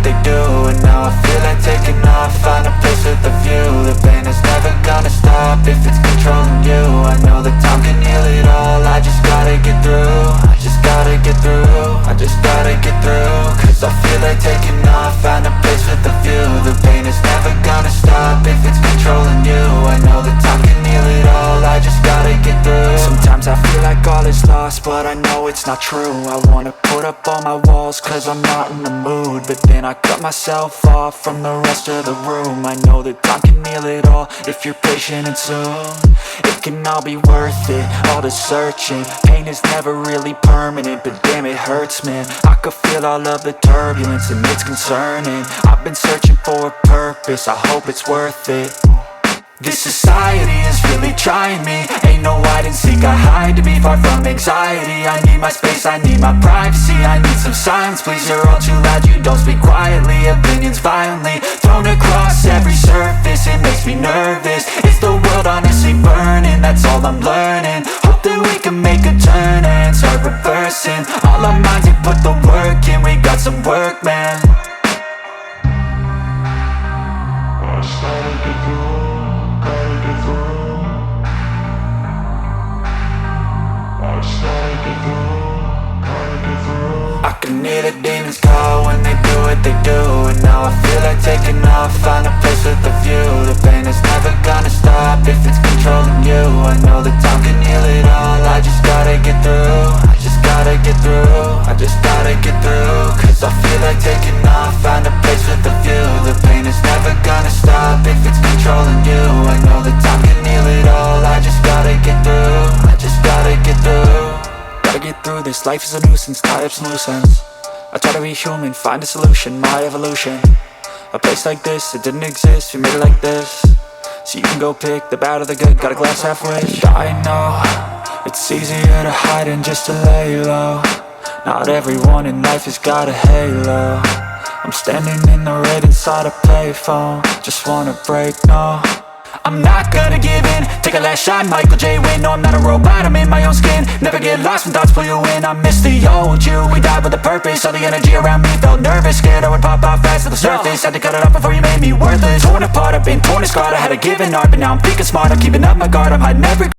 what they do. And now I feel like taking off, find a place with a view. The pain is never gonna stop if it's controlling you. I know that time can heal it all, I just gotta get through. I just gotta get through, I just gotta get through. Cause I feel like taking off, find a place with a view. The pain is never gonna stop if it's controlling you. I know that time can heal it all, I just gotta get through. Sometimes I feel like all is lost, but I know it's not true. I wanna put up all my walls cause I'm not in the mood, but then I cut myself off from the rest of the room. I know that time can heal it all if you're patient and soon it can all be worth it, all the searching. Pain is never really permanent, but damn it hurts, man. I could feel all of the turbulence and it's concerning. I've been searching for a purpose, I hope it's worth it. This society is really trying me. Ain't no hide and seek, I hide to be far from anxiety. I need my space, I need my privacy. I need some silence, please, you're all too loud. You don't speak quietly, opinions violently thrown across every surface. It makes me nervous, is the world honestly burning? That's all I'm learning. Hope that we can make a turn and start reversing all our minds and put the work in. We got some work, man. I started to grow. I can hear the demons call when they do what they do. And now I feel like taking off, find a place with a view. The pain is never gonna stop if it's controlling you. I know that time can heal it all, I just gotta get through. I just gotta get through, I just gotta get through. Cause I feel like taking off, find a place with a view. The pain is never gonna stop if it's controlling you. I know that time can heal it all, I just gotta get through. I just gotta get through. Gotta get through this, life is a nuisance, tie up some loose ends. I try to be human, find a solution, my evolution. A place like this, it didn't exist, we made it like this. So you can go pick the bad or the good, got a glass halfway. I know, it's easier to hide than just to lay low. Not everyone in life has got a halo. I'm standing in the red inside a payphone, just wanna break, no. I'm not gonna give in, take a last shot, Michael J. Win. No, I'm not a robot, I'm in my own skin. Never get lost when thoughts pull you in. I miss the old you, we died with a purpose. All the energy around me felt nervous, scared I would pop out fast to the surface. Had to cut it off before you made me worthless. Torn apart, I've been torn and scarred. I had a given art, but now I'm thinking smart. I'm keeping up my guard, I'm hiding every